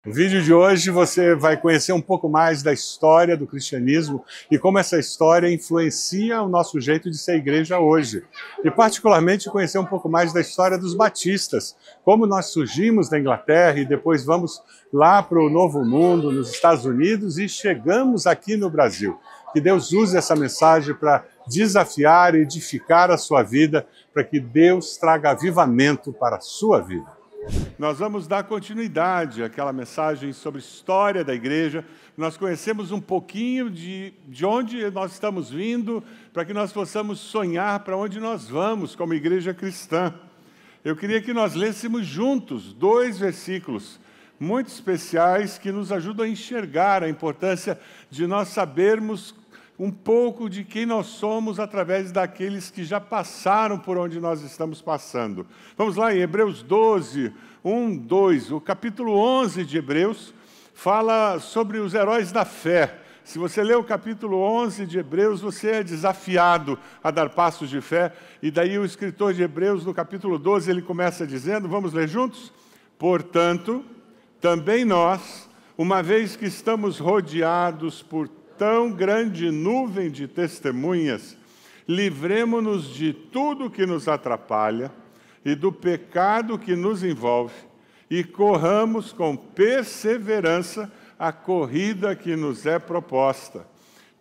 No vídeo de hoje você vai conhecer um pouco mais da história do cristianismo e como essa história influencia o nosso jeito de ser igreja hoje. E particularmente conhecer um pouco mais da história dos batistas, como nós surgimos da Inglaterra e depois vamos lá para o Novo Mundo, nos Estados Unidos e chegamos aqui no Brasil. Que Deus use essa mensagem para desafiar e edificar a sua vida, para que Deus traga avivamento para a sua vida. Nós vamos dar continuidade àquela mensagem sobre história da igreja. Nós conhecemos um pouquinho de onde nós estamos vindo, para que nós possamos sonhar para onde nós vamos como igreja cristã. Eu queria que nós lêssemos juntos 2 versículos muito especiais que nos ajudam a enxergar a importância de nós sabermos um pouco de quem nós somos através daqueles que já passaram por onde nós estamos passando. Vamos lá, em Hebreus 12, 1, 2. O capítulo 11 de Hebreus fala sobre os heróis da fé. Se você ler o capítulo 11 de Hebreus, você é desafiado a dar passos de fé. E daí o escritor de Hebreus, no capítulo 12, ele começa dizendo, vamos ler juntos? Portanto, também nós, uma vez que estamos rodeados por tão grande nuvem de testemunhas, livremo-nos de tudo que nos atrapalha e do pecado que nos envolve e corramos com perseverança a corrida que nos é proposta,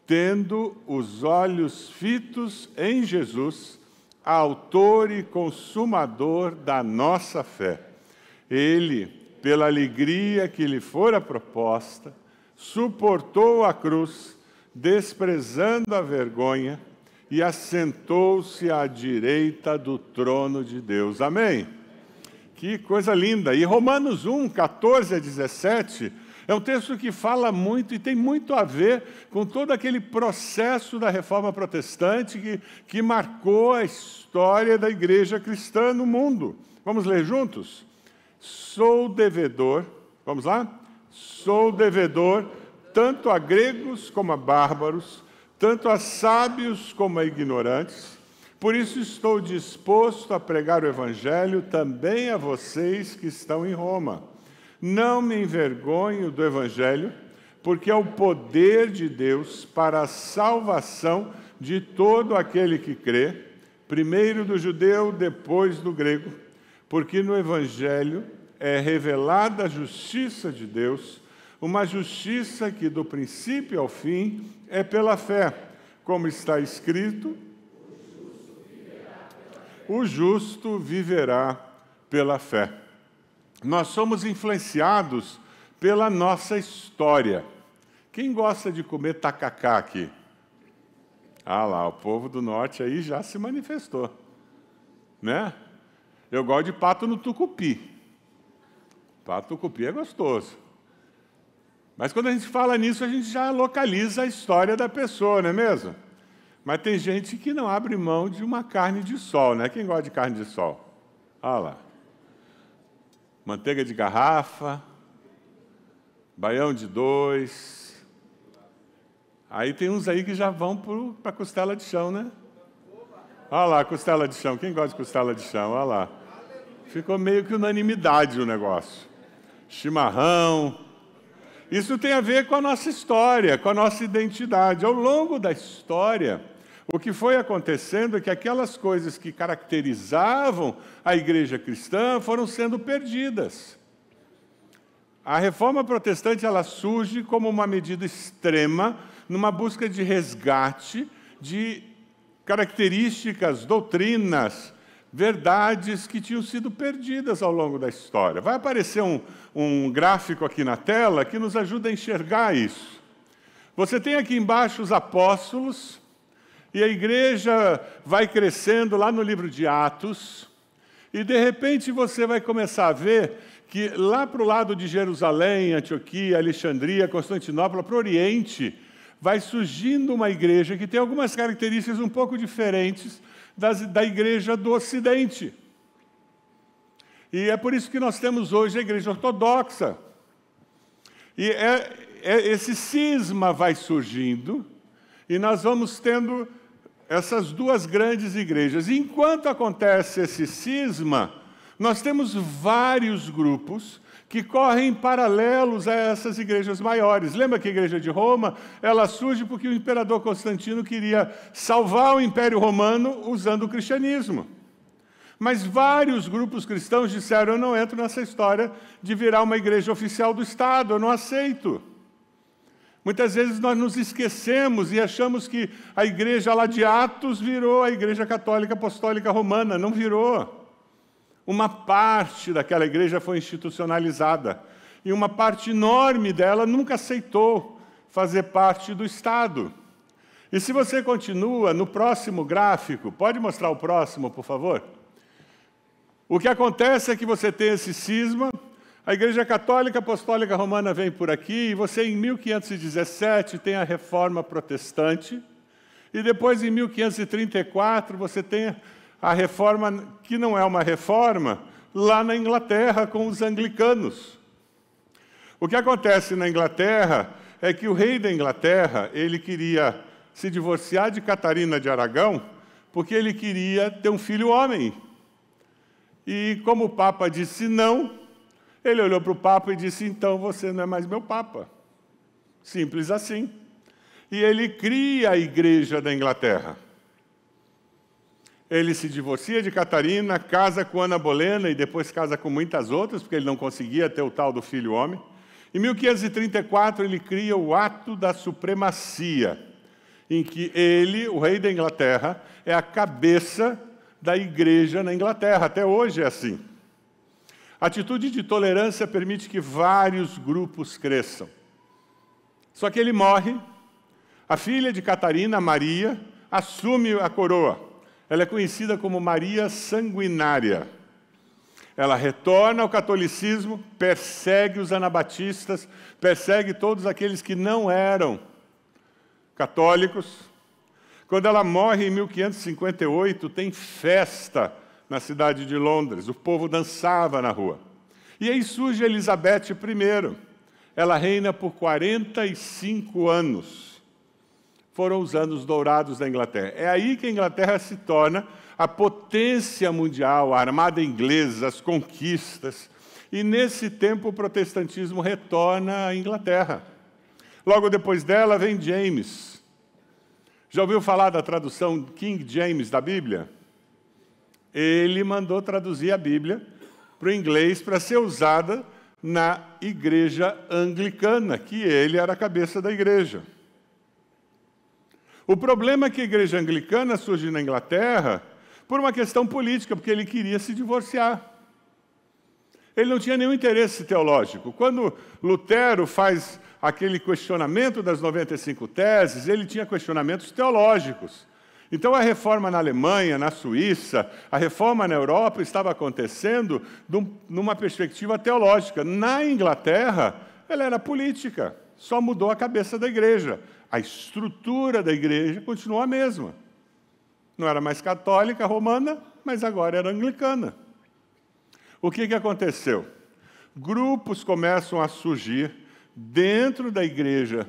tendo os olhos fitos em Jesus, autor e consumador da nossa fé. Ele, pela alegria que lhe fora proposta, suportou a cruz, desprezando a vergonha, e assentou-se à direita do trono de Deus. Amém? Que coisa linda! E Romanos 1, 14 a 17, é um texto que fala muito e tem muito a ver com todo aquele processo da Reforma Protestante que marcou a história da igreja cristã no mundo. Vamos ler juntos? Sou devedor, vamos lá? Sou devedor tanto a gregos como a bárbaros, tanto a sábios como a ignorantes. Por isso estou disposto a pregar o Evangelho também a vocês que estão em Roma. Não me envergonho do Evangelho, porque é o poder de Deus para a salvação de todo aquele que crê, primeiro do judeu, depois do grego, porque no Evangelho é revelada a justiça de Deus, uma justiça que do princípio ao fim é pela fé, como está escrito, o justo viverá pela fé. Nós somos influenciados pela nossa história. Quem gosta de comer tacacá aqui? Ah lá, o povo do norte aí já se manifestou, né? Eu gosto de pato no tucupi. Pato no tucupi é gostoso. Mas quando a gente fala nisso, a gente já localiza a história da pessoa, não é mesmo? Mas tem gente que não abre mão de uma carne de sol, né? Quem gosta de carne de sol? Olha lá. Manteiga de garrafa, baião de 2. Aí tem uns aí que já vão para a costela de chão, né? Olha lá, costela de chão. Quem gosta de costela de chão? Olha lá. Ficou meio que unanimidade o negócio. Chimarrão. Isso tem a ver com a nossa história, com a nossa identidade. Ao longo da história, o que foi acontecendo é que aquelas coisas que caracterizavam a igreja cristã foram sendo perdidas. A Reforma Protestante ela surge como uma medida extrema, numa busca de resgate de características, doutrinas, verdades que tinham sido perdidas ao longo da história. Vai aparecer um gráfico aqui na tela que nos ajuda a enxergar isso. Você tem aqui embaixo os apóstolos, e a igreja vai crescendo lá no livro de Atos, e de repente você vai começar a ver que lá para o lado de Jerusalém, Antioquia, Alexandria, Constantinopla, para o Oriente, vai surgindo uma igreja que tem algumas características um pouco diferentes da igreja do Ocidente. E é por isso que nós temos hoje a igreja ortodoxa. E esse cisma vai surgindo, e nós vamos tendo essas 2 grandes igrejas. E enquanto acontece esse cisma, nós temos vários grupos que correm paralelos a essas igrejas maiores. Lembra que a igreja de Roma, ela surge porque o imperador Constantino queria salvar o Império Romano usando o cristianismo. Mas vários grupos cristãos disseram: eu não entro nessa história de virar uma igreja oficial do Estado, eu não aceito. Muitas vezes nós nos esquecemos e achamos que a igreja lá de Atos virou a Igreja Católica Apostólica Romana. Não virou. Uma parte daquela igreja foi institucionalizada e uma parte enorme dela nunca aceitou fazer parte do Estado. E se você continua no próximo gráfico, pode mostrar o próximo, por favor? O que acontece é que você tem esse cisma, a Igreja Católica Apostólica Romana vem por aqui, e você em 1517 tem a Reforma Protestante, e depois em 1534 você tem a reforma, que não é uma reforma, lá na Inglaterra, com os anglicanos. O que acontece na Inglaterra é que o rei da Inglaterra, ele queria se divorciar de Catarina de Aragão, porque ele queria ter um filho homem. E como o Papa disse não, ele olhou para o Papa e disse: então você não é mais meu Papa. Simples assim. E ele cria a Igreja da Inglaterra. Ele se divorcia de Catarina, casa com Ana Bolena e depois casa com muitas outras, porque ele não conseguia ter o tal do filho homem. Em 1534, ele cria o Ato da Supremacia, em que ele, o rei da Inglaterra, é a cabeça da igreja na Inglaterra. Até hoje é assim. A atitude de tolerância permite que vários grupos cresçam. Só que ele morre, a filha de Catarina, Maria, assume a coroa. Ela é conhecida como Maria Sanguinária. Ela retorna ao catolicismo, persegue os anabatistas, persegue todos aqueles que não eram católicos. Quando ela morre em 1558, tem festa na cidade de Londres. O povo dançava na rua. E aí surge Elizabeth I. Ela reina por 45 anos. Foram os anos dourados da Inglaterra. É aí que a Inglaterra se torna a potência mundial, a armada inglesa, as conquistas. E nesse tempo o protestantismo retorna à Inglaterra. Logo depois dela vem James. Já ouviu falar da tradução King James da Bíblia? Ele mandou traduzir a Bíblia para o inglês para ser usada na igreja anglicana, que ele era a cabeça da igreja. O problema é que a igreja anglicana surge na Inglaterra por uma questão política, porque ele queria se divorciar. Ele não tinha nenhum interesse teológico. Quando Lutero faz aquele questionamento das 95 teses, ele tinha questionamentos teológicos. Então a reforma na Alemanha, na Suíça, a reforma na Europa estava acontecendo numa perspectiva teológica. Na Inglaterra, ela era política, só mudou a cabeça da igreja. A estrutura da igreja continuou a mesma. Não era mais católica, romana, mas agora era anglicana. O que aconteceu? Grupos começam a surgir dentro da igreja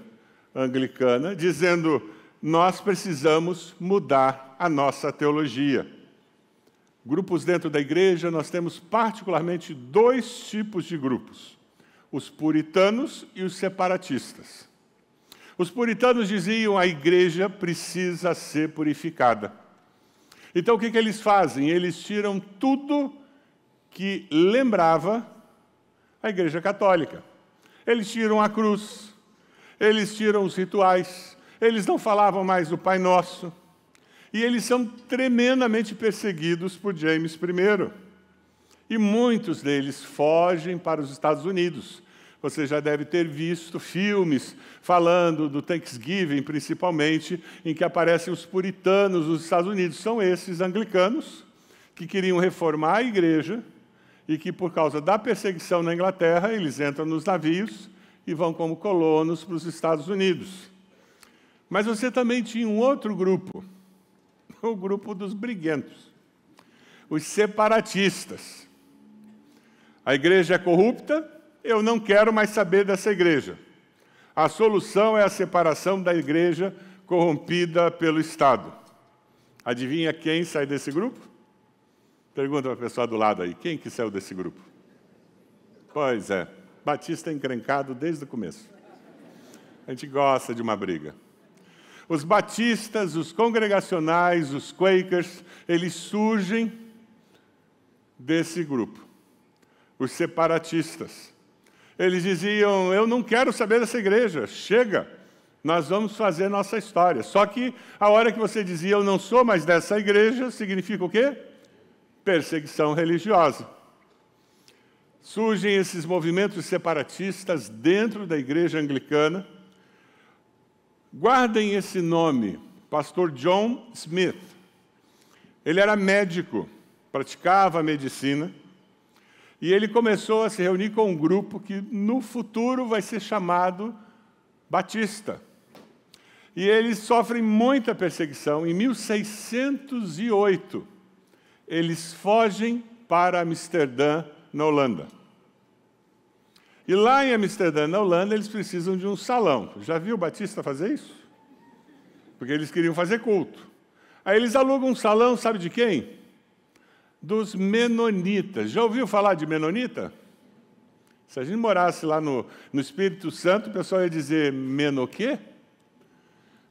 anglicana, dizendo: nós precisamos mudar a nossa teologia. Grupos dentro da igreja, nós temos particularmente dois tipos de grupos: os puritanos e os separatistas. Os puritanos diziam: a igreja precisa ser purificada. Então o que eles fazem? Eles tiram tudo que lembrava a igreja católica. Eles tiram a cruz, eles tiram os rituais, eles não falavam mais do Pai Nosso, e eles são tremendamente perseguidos por James I. E muitos deles fogem para os Estados Unidos. Você já deve ter visto filmes falando do Thanksgiving, principalmente, em que aparecem os puritanos dos Estados Unidos. São esses anglicanos que queriam reformar a igreja e que, por causa da perseguição na Inglaterra, eles entram nos navios e vão como colonos para os Estados Unidos. Mas você também tinha um outro grupo, o grupo dos briguentos, os separatistas. A igreja é corrupta, eu não quero mais saber dessa igreja. A solução é a separação da igreja corrompida pelo Estado. Adivinha quem sai desse grupo? Pergunta para a pessoa do lado aí, quem que saiu desse grupo? Pois é, batista é encrencado desde o começo. A gente gosta de uma briga. Os batistas, os congregacionais, os Quakers, eles surgem desse grupo. Os separatistas. Eles diziam, eu não quero saber dessa igreja, chega, nós vamos fazer nossa história. Só que a hora que você dizia, eu não sou mais dessa igreja, significa o quê? Perseguição religiosa. Surgem esses movimentos separatistas dentro da igreja anglicana. Guardem esse nome, pastor John Smith. Ele era médico, praticava medicina, e ele começou a se reunir com um grupo que no futuro vai ser chamado Batista. E eles sofrem muita perseguição. Em 1608, eles fogem para Amsterdã, na Holanda. E lá em Amsterdã, na Holanda, eles precisam de um salão. Já viu o Batista fazer isso? Porque eles queriam fazer culto. Aí eles alugam um salão, sabe de quem? Dos menonitas. Já ouviu falar de menonita? Se a gente morasse lá no Espírito Santo, o pessoal ia dizer meno quê?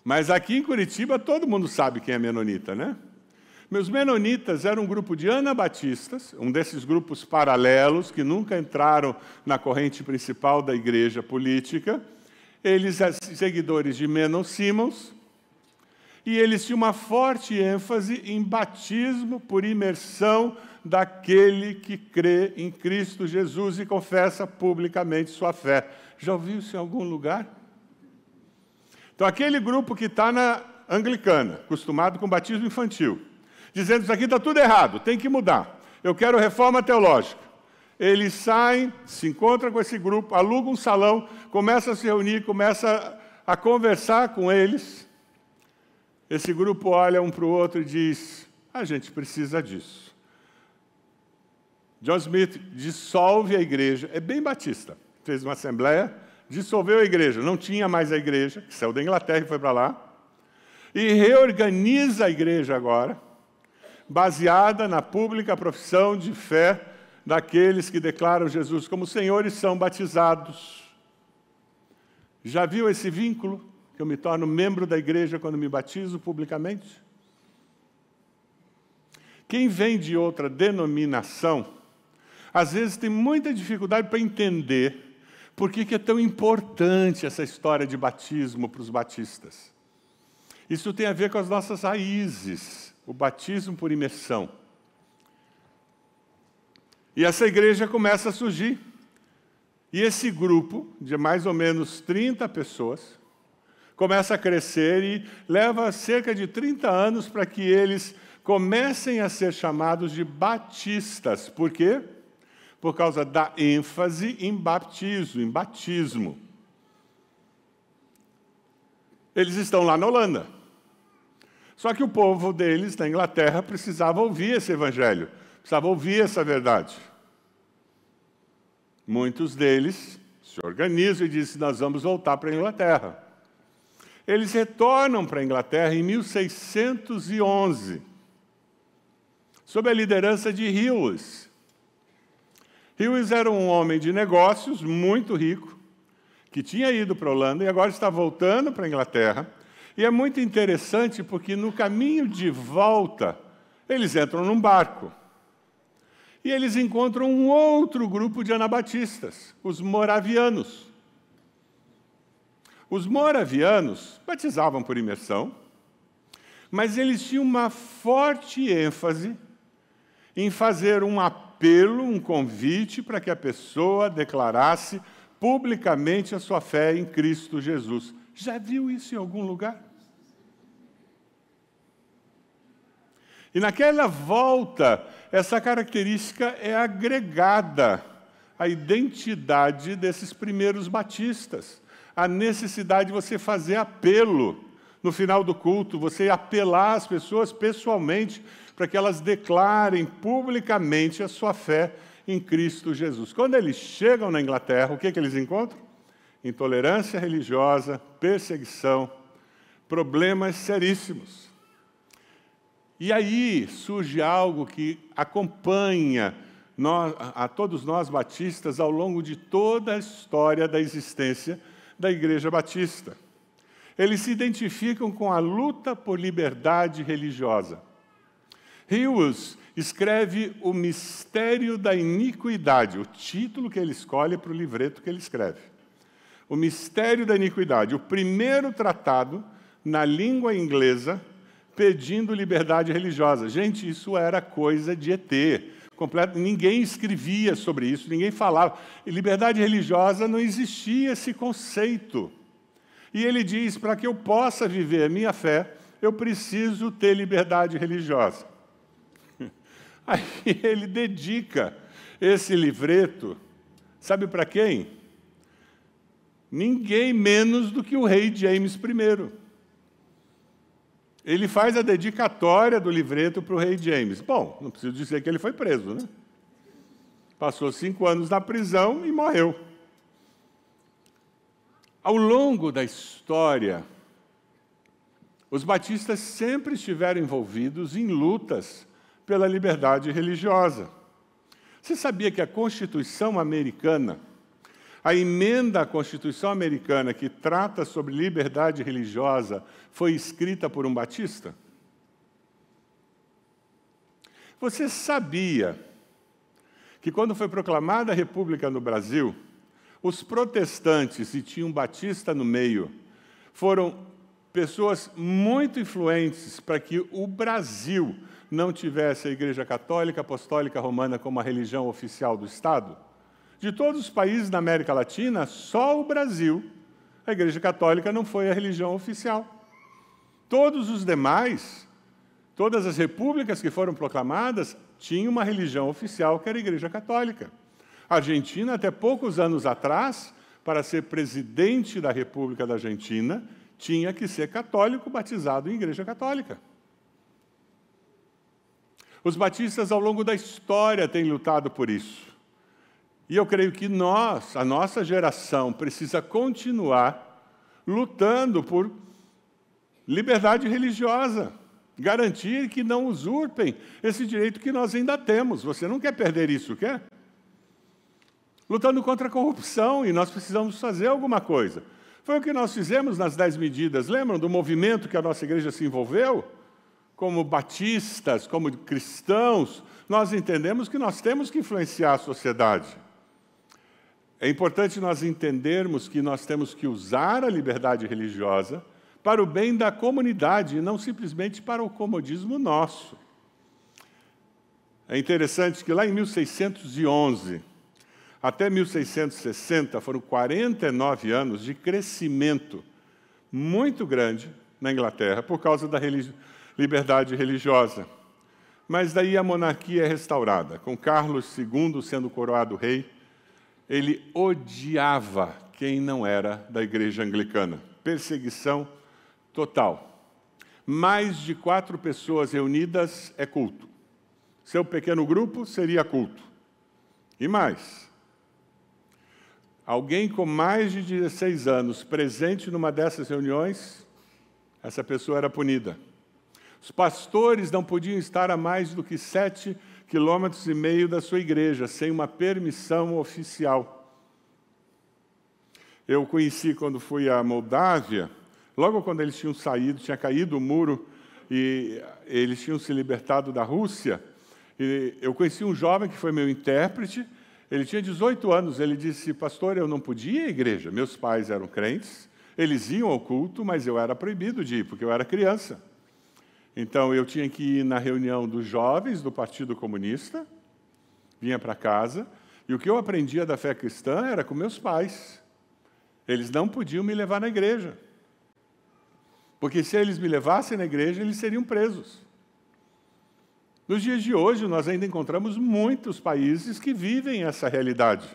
Mas aqui em Curitiba todo mundo sabe quem é menonita, né? Meus menonitas eram um grupo de anabatistas, um desses grupos paralelos que nunca entraram na corrente principal da igreja política. Eles são seguidores de Menon Simons, e eles tinham uma forte ênfase em batismo por imersão daquele que crê em Cristo Jesus e confessa publicamente sua fé. Já ouviu isso em algum lugar? Então, aquele grupo que está na anglicana, acostumado com batismo infantil, dizendo isso aqui está tudo errado, tem que mudar. Eu quero reforma teológica. Eles saem, se encontram com esse grupo, alugam um salão, começam a se reunir, começam a conversar com eles. Esse grupo olha um para o outro e diz, a gente precisa disso. John Smith dissolve a igreja, é bem batista, fez uma assembleia, dissolveu a igreja, não tinha mais a igreja, que saiu da Inglaterra e foi para lá, e reorganiza a igreja agora, baseada na pública profissão de fé daqueles que declaram Jesus como Senhor e são batizados. Já viu esse vínculo? Que eu me torno membro da igreja quando me batizo publicamente? Quem vem de outra denominação, às vezes tem muita dificuldade para entender por que é tão importante essa história de batismo para os batistas. Isso tem a ver com as nossas raízes, o batismo por imersão. E essa igreja começa a surgir. E esse grupo, de mais ou menos 30 pessoas, começa a crescer e leva cerca de 30 anos para que eles comecem a ser chamados de batistas. Por quê? Por causa da ênfase em batismo, em batismo. Eles estão lá na Holanda. Só que o povo deles, na Inglaterra, precisava ouvir esse evangelho, precisava ouvir essa verdade. Muitos deles se organizam e dizem, nós vamos voltar para a Inglaterra. Eles retornam para a Inglaterra em 1611, sob a liderança de Hughes. Hughes era um homem de negócios muito rico, que tinha ido para a Holanda e agora está voltando para a Inglaterra. E é muito interessante porque no caminho de volta, eles entram num barco. E eles encontram um outro grupo de anabatistas, os moravianos. Os moravianos batizavam por imersão, mas eles tinham uma forte ênfase em fazer um apelo, um convite para que a pessoa declarasse publicamente a sua fé em Cristo Jesus. Já viu isso em algum lugar? E naquela volta, essa característica é agregada à identidade desses primeiros batistas. A necessidade de você fazer apelo no final do culto, você apelar as pessoas pessoalmente para que elas declarem publicamente a sua fé em Cristo Jesus. Quando eles chegam na Inglaterra, o que eles encontram? Intolerância religiosa, perseguição, problemas seríssimos. E aí surge algo que acompanha a todos nós batistas ao longo de toda a história da existência da Igreja Batista. Eles se identificam com a luta por liberdade religiosa. Hughes escreve O Mistério da Iniquidade, o título que ele escolhe para o livreto que ele escreve. O Mistério da Iniquidade, o primeiro tratado na língua inglesa pedindo liberdade religiosa. Gente, isso era coisa de ET. Ninguém escrevia sobre isso, ninguém falava. E liberdade religiosa não existia esse conceito. E ele diz, para que eu possa viver a minha fé, eu preciso ter liberdade religiosa. Aí ele dedica esse livreto, sabe para quem? Ninguém menos do que o rei James I. Ele faz a dedicatória do livreto para o rei James. Bom, não preciso dizer que ele foi preso, né? Passou 5 anos na prisão e morreu. Ao longo da história, os batistas sempre estiveram envolvidos em lutas pela liberdade religiosa. Você sabia que a Constituição americana, a emenda à Constituição americana que trata sobre liberdade religiosa, foi escrita por um batista? Você sabia que quando foi proclamada a República no Brasil, os protestantes, e tinha um batista no meio, foram pessoas muito influentes para que o Brasil não tivesse a Igreja Católica Apostólica Romana como a religião oficial do Estado? De todos os países da América Latina, só o Brasil, a Igreja Católica não foi a religião oficial. Todos os demais, todas as repúblicas que foram proclamadas, tinham uma religião oficial que era a Igreja Católica. A Argentina, até poucos anos atrás, para ser presidente da República da Argentina, tinha que ser católico batizado em Igreja Católica. Os batistas, ao longo da história, têm lutado por isso. E eu creio que a nossa geração, precisa continuar lutando por liberdade religiosa, garantir que não usurpem esse direito que nós ainda temos. Você não quer perder isso, quer? Lutando contra a corrupção, e nós precisamos fazer alguma coisa. Foi o que nós fizemos nas 10 medidas. Lembram do movimento que a nossa igreja se envolveu? Como batistas, como cristãos, nós entendemos que nós temos que influenciar a sociedade. É importante nós entendermos que nós temos que usar a liberdade religiosa para o bem da comunidade, e não simplesmente para o comodismo nosso. É interessante que lá em 1611, até 1660, foram 49 anos de crescimento muito grande na Inglaterra por causa da liberdade religiosa. Mas daí a monarquia é restaurada, com Carlos II sendo coroado rei. Ele odiava quem não era da igreja anglicana. Perseguição total. Mais de 4 pessoas reunidas é culto. Seu pequeno grupo seria culto. E mais, alguém com mais de 16 anos presente numa dessas reuniões, essa pessoa era punida. Os pastores não podiam estar a mais do que 7,5 km da sua igreja, sem uma permissão oficial. Eu conheci quando fui à Moldávia, logo quando eles tinham saído, tinha caído o muro, e eles tinham se libertado da Rússia. E eu conheci um jovem que foi meu intérprete. Ele tinha 18 anos, ele disse: pastor, eu não podia ir à igreja. Meus pais eram crentes, eles iam ao culto, mas eu era proibido de ir, porque eu era criança. Então, eu tinha que ir na reunião dos jovens do Partido Comunista, vinha para casa, e o que eu aprendia da fé cristã era com meus pais. Eles não podiam me levar na igreja, porque se eles me levassem na igreja, eles seriam presos. Nos dias de hoje, nós ainda encontramos muitos países que vivem essa realidade.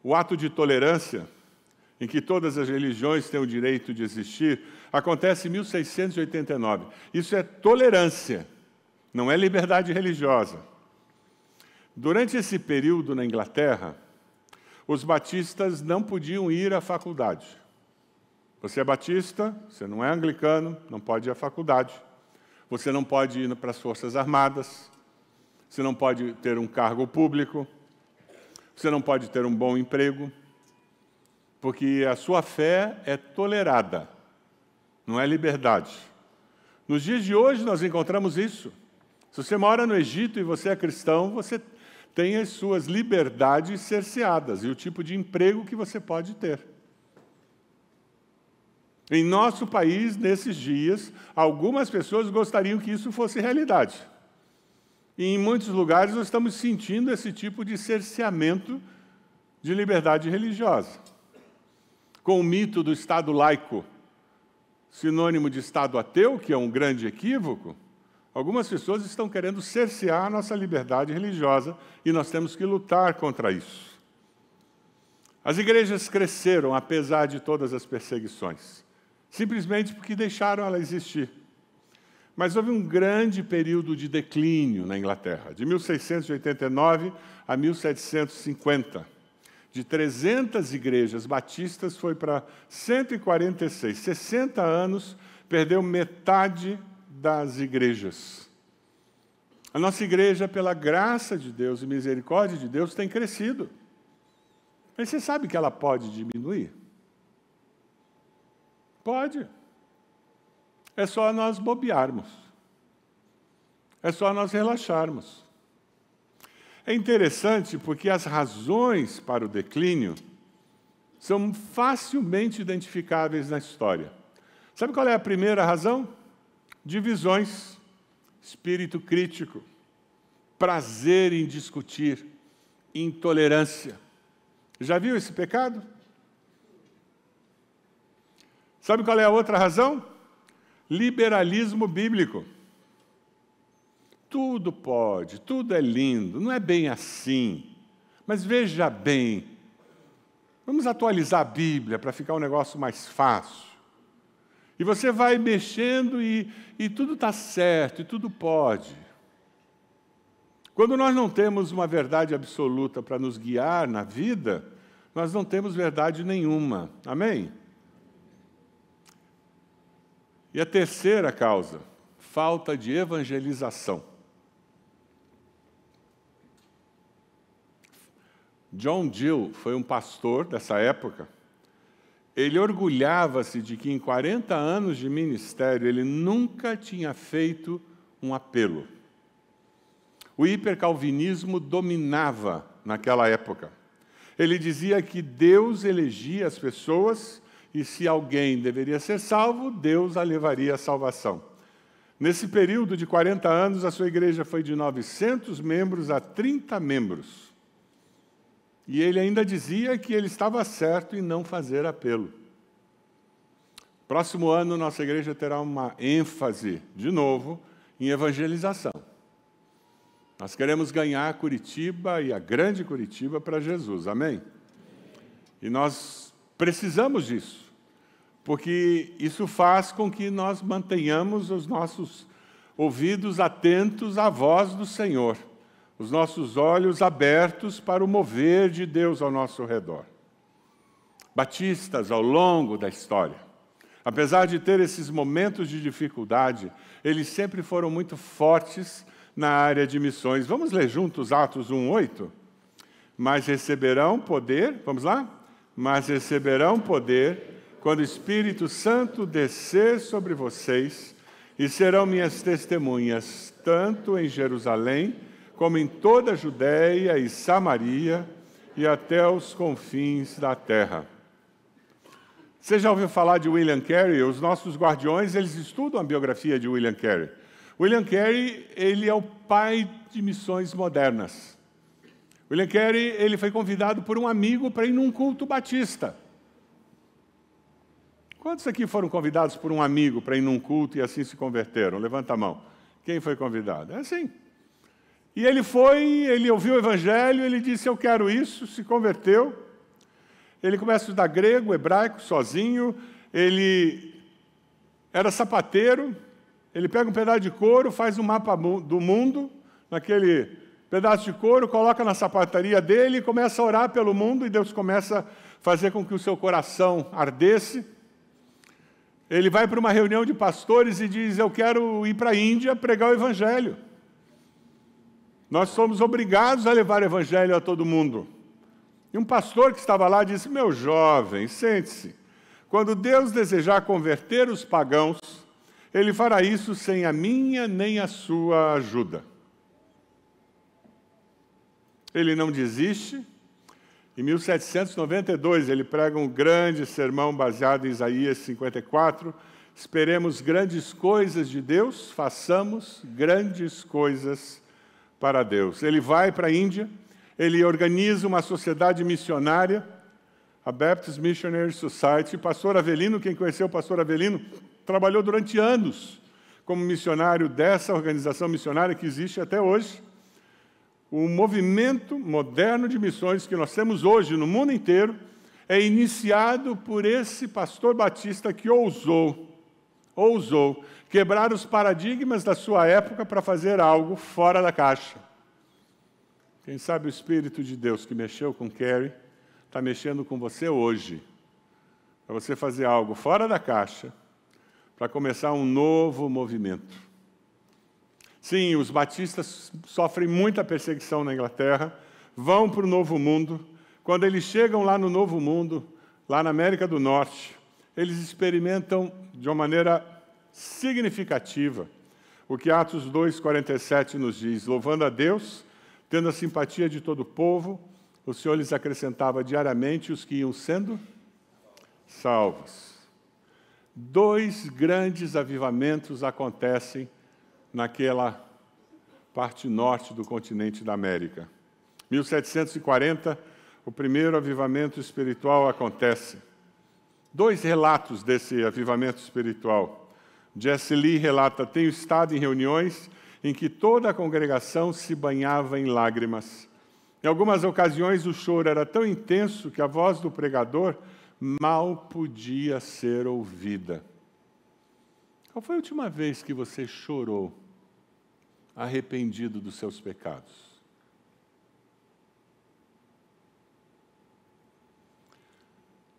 O ato de tolerância, em que todas as religiões têm o direito de existir, acontece em 1689. Isso é tolerância, não é liberdade religiosa. Durante esse período na Inglaterra, os batistas não podiam ir à faculdade. Você é batista, você não é anglicano, não pode ir à faculdade. Você não pode ir para as Forças Armadas, você não pode ter um cargo público, você não pode ter um bom emprego, porque a sua fé é tolerada, não é liberdade. Nos dias de hoje nós encontramos isso. Se você mora no Egito e você é cristão, você tem as suas liberdades cerceadas e o tipo de emprego que você pode ter. Em nosso país, nesses dias, algumas pessoas gostariam que isso fosse realidade. E em muitos lugares nós estamos sentindo esse tipo de cerceamento de liberdade religiosa. Com o mito do Estado laico, sinônimo de Estado ateu, que é um grande equívoco, algumas pessoas estão querendo cercear a nossa liberdade religiosa e nós temos que lutar contra isso. As igrejas cresceram apesar de todas as perseguições, simplesmente porque deixaram ela existir. Mas houve um grande período de declínio na Inglaterra, de 1689 a 1750. De 300 igrejas batistas foi para 146. 60 anos, perdeu metade das igrejas. A nossa igreja, pela graça de Deus e misericórdia de Deus, tem crescido. Mas você sabe que ela pode diminuir? Pode. É só nós bobearmos. É só nós relaxarmos. É interessante porque as razões para o declínio são facilmente identificáveis na história. Sabe qual é a primeira razão? Divisões, espírito crítico, prazer em discutir, intolerância. Já viu esse pecado? Sabe qual é a outra razão? Liberalismo bíblico. Tudo pode, tudo é lindo, não é bem assim. Mas veja bem, vamos atualizar a Bíblia para ficar um negócio mais fácil. E você vai mexendo e tudo está certo, e tudo pode. Quando nós não temos uma verdade absoluta para nos guiar na vida, nós não temos verdade nenhuma. Amém? E a terceira causa, falta de evangelização. John Gill foi um pastor dessa época. Ele orgulhava-se de que em 40 anos de ministério ele nunca tinha feito um apelo. O hipercalvinismo dominava naquela época. Ele dizia que Deus elegia as pessoas e se alguém deveria ser salvo, Deus a levaria à salvação. Nesse período de 40 anos, a sua igreja foi de 900 membros a 30 membros. E ele ainda dizia que ele estava certo em não fazer apelo. Próximo ano, nossa igreja terá uma ênfase, de novo, em evangelização. Nós queremos ganhar Curitiba e a grande Curitiba para Jesus, amém? E nós precisamos disso, porque isso faz com que nós mantenhamos os nossos ouvidos atentos à voz do Senhor, os nossos olhos abertos para o mover de Deus ao nosso redor. Batistas, ao longo da história, apesar de ter esses momentos de dificuldade, eles sempre foram muito fortes na área de missões. Vamos ler juntos Atos 1:8? Mas receberão poder, vamos lá? Mas receberão poder quando o Espírito Santo descer sobre vocês e serão minhas testemunhas, tanto em Jerusalém, como em toda a Judéia e Samaria e até os confins da terra. Você já ouviu falar de William Carey? Os nossos guardiões, eles estudam a biografia de William Carey. William Carey, ele é o pai de missões modernas. William Carey, ele foi convidado por um amigo para ir num culto batista. Quantos aqui foram convidados por um amigo para ir num culto e assim se converteram? Levanta a mão. Quem foi convidado? É assim. E ele foi, ele ouviu o evangelho, ele disse, eu quero isso, se converteu. Ele começa a estudar grego, hebraico, sozinho. Ele era sapateiro. Ele pega um pedaço de couro, faz um mapa do mundo, naquele pedaço de couro, coloca na sapataria dele e começa a orar pelo mundo, e Deus começa a fazer com que o seu coração ardesse. Ele vai para uma reunião de pastores e diz: eu quero ir para a Índia pregar o Evangelho. Nós somos obrigados a levar o Evangelho a todo mundo. E um pastor que estava lá disse: meu jovem, sente-se. Quando Deus desejar converter os pagãos, Ele fará isso sem a minha nem a sua ajuda. Ele não desiste. Em 1792, ele prega um grande sermão baseado em Isaías 54. Esperemos grandes coisas de Deus, façamos grandes coisas para Deus. Ele vai para a Índia, ele organiza uma sociedade missionária, a Baptist Missionary Society. O pastor Avelino, quem conheceu o pastor Avelino, trabalhou durante anos como missionário dessa organização missionária que existe até hoje. O movimento moderno de missões que nós temos hoje no mundo inteiro é iniciado por esse pastor batista que ousou quebrar os paradigmas da sua época para fazer algo fora da caixa. Quem sabe o Espírito de Deus que mexeu com Carey está mexendo com você hoje, para você fazer algo fora da caixa, para começar um novo movimento. Sim, os batistas sofrem muita perseguição na Inglaterra, vão para o Novo Mundo. Quando eles chegam lá no Novo Mundo, lá na América do Norte, eles experimentam de uma maneira significativa o que Atos 2,47 nos diz: louvando a Deus, tendo a simpatia de todo o povo, o Senhor lhes acrescentava diariamente os que iam sendo salvos. 2 grandes avivamentos acontecem naquela parte norte do continente da América. 1740, o primeiro avivamento espiritual acontece. 2 relatos desse avivamento espiritual. Jesse Lee relata: tenho estado em reuniões em que toda a congregação se banhava em lágrimas. Em algumas ocasiões o choro era tão intenso que a voz do pregador mal podia ser ouvida. Qual foi a última vez que você chorou, arrependido dos seus pecados?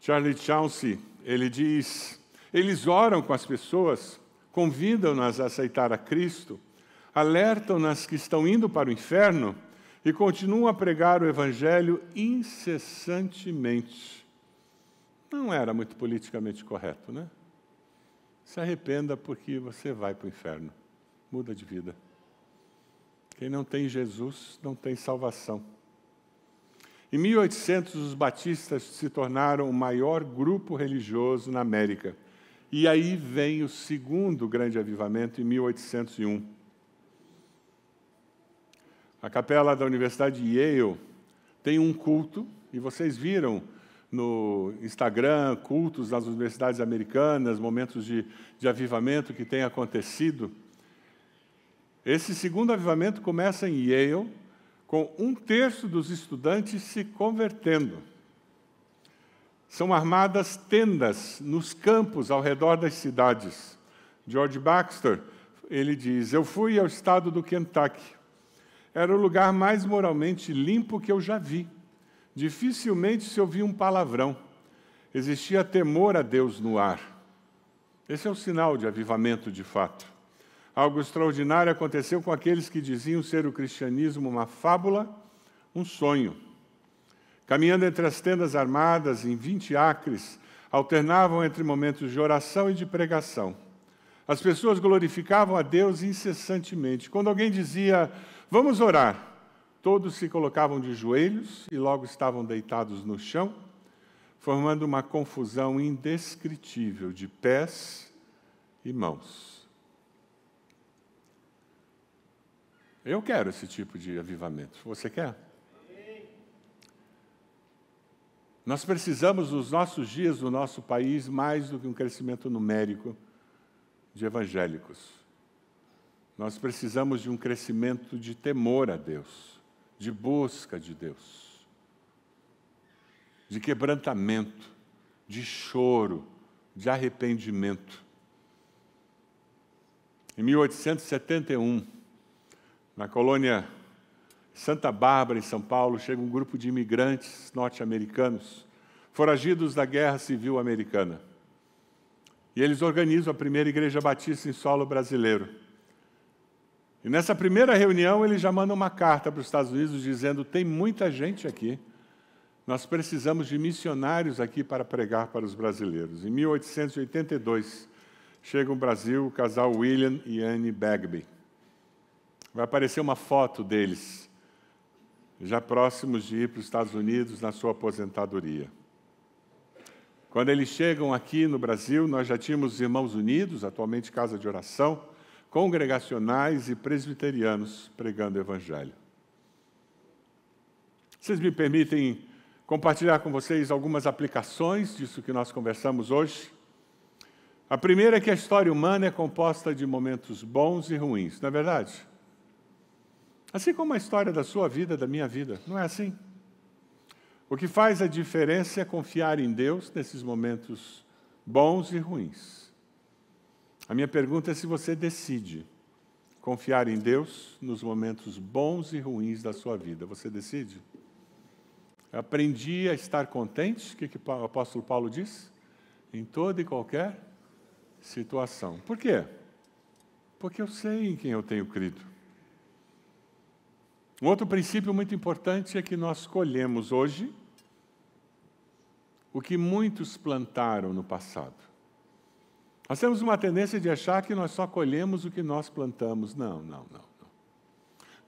Charlie Chauncey, ele diz: eles oram com as pessoas, convidam-nas a aceitar a Cristo, alertam-nas que estão indo para o inferno e continuam a pregar o Evangelho incessantemente. Não era muito politicamente correto, né? Se arrependa porque você vai para o inferno. Muda de vida. Quem não tem Jesus não tem salvação. Em 1800, os batistas se tornaram o maior grupo religioso na América. E aí vem o segundo grande avivamento, em 1801. A capela da Universidade de Yale tem um culto, e vocês viram no Instagram, cultos nas universidades americanas, momentos de avivamento que têm acontecido. Esse segundo avivamento começa em Yale, com 1/3 dos estudantes se convertendo. São armadas tendas nos campos ao redor das cidades. George Baxter, ele diz: eu fui ao estado do Kentucky. Era o lugar mais moralmente limpo que eu já vi. Dificilmente se ouvia um palavrão. Existia temor a Deus no ar. Esse é o sinal de avivamento de fato. Algo extraordinário aconteceu com aqueles que diziam ser o cristianismo uma fábula, um sonho. Caminhando entre as tendas armadas, em 20 acres, alternavam entre momentos de oração e de pregação. As pessoas glorificavam a Deus incessantemente. Quando alguém dizia: vamos orar, todos se colocavam de joelhos e logo estavam deitados no chão, formando uma confusão indescritível de pés e mãos. Eu quero esse tipo de avivamento. Você quer? Nós precisamos, nos nossos dias, no nosso país, mais do que um crescimento numérico de evangélicos. Nós precisamos de um crescimento de temor a Deus, de busca de Deus, de quebrantamento, de choro, de arrependimento. Em 1871, na colônia Santa Bárbara, em São Paulo, chega um grupo de imigrantes norte-americanos, foragidos da Guerra Civil Americana. E eles organizam a primeira igreja batista em solo brasileiro. E nessa primeira reunião, eles já mandam uma carta para os Estados Unidos dizendo: tem muita gente aqui, nós precisamos de missionários aqui para pregar para os brasileiros. Em 1882, chega ao Brasil o casal William e Anne Bagby. Vai aparecer uma foto deles, já próximos de ir para os Estados Unidos na sua aposentadoria. Quando eles chegam aqui no Brasil, nós já tínhamos os Irmãos Unidos, atualmente casa de oração, congregacionais e presbiterianos pregando o Evangelho. Vocês me permitem compartilhar com vocês algumas aplicações disso que nós conversamos hoje? A primeira é que a história humana é composta de momentos bons e ruins, não é verdade? Assim como a história da sua vida, da minha vida, não é assim? O que faz a diferença é confiar em Deus nesses momentos bons e ruins. A minha pergunta é se você decide confiar em Deus nos momentos bons e ruins da sua vida. Você decide? Eu aprendi a estar contente, o que o apóstolo Paulo diz? Em toda e qualquer situação. Por quê? Porque eu sei em quem eu tenho crido. Um outro princípio muito importante é que nós colhemos hoje o que muitos plantaram no passado. Nós temos uma tendência de achar que nós só colhemos o que nós plantamos. Não.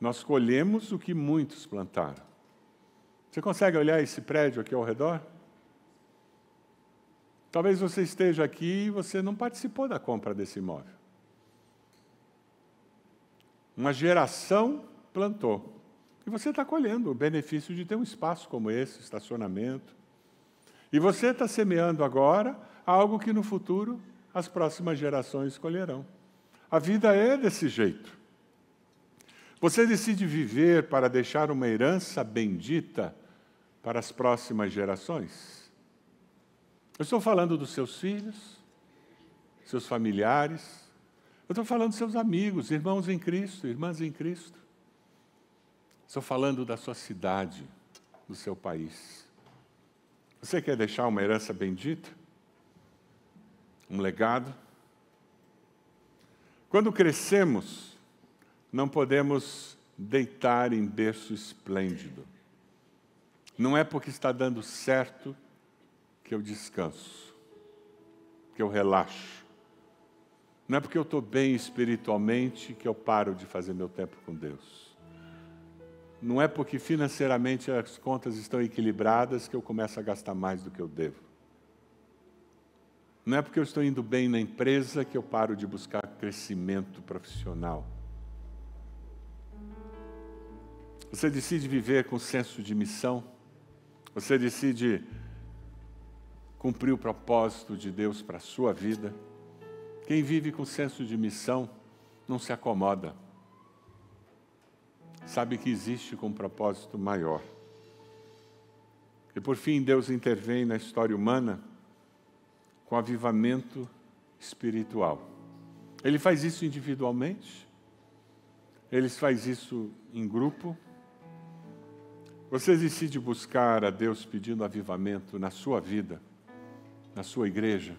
Nós colhemos o que muitos plantaram. Você consegue olhar esse prédio aqui ao redor? Talvez você esteja aqui e você não participou da compra desse imóvel. Uma geração plantou. E você está colhendo o benefício de ter um espaço como esse, estacionamento. E você está semeando agora algo que no futuro as próximas gerações colherão. A vida é desse jeito. Você decide viver para deixar uma herança bendita para as próximas gerações? Eu estou falando dos seus filhos, seus familiares, eu estou falando dos seus amigos, irmãos em Cristo, irmãs em Cristo. Estou falando da sua cidade, do seu país. Você quer deixar uma herança bendita? Um legado? Quando crescemos, não podemos deitar em berço esplêndido. Não é porque está dando certo que eu descanso, que eu relaxo. Não é porque eu estou bem espiritualmente que eu paro de fazer meu tempo com Deus. Não é porque financeiramente as contas estão equilibradas que eu começo a gastar mais do que eu devo. Não é porque eu estou indo bem na empresa que eu paro de buscar crescimento profissional. Você decide viver com senso de missão. Você decide cumprir o propósito de Deus para a sua vida. Quem vive com senso de missão não se acomoda. Sabe que existe com um propósito maior. E por fim, Deus intervém na história humana com avivamento espiritual. Ele faz isso individualmente, ele faz isso em grupo. Você decide buscar a Deus pedindo avivamento na sua vida, na sua igreja.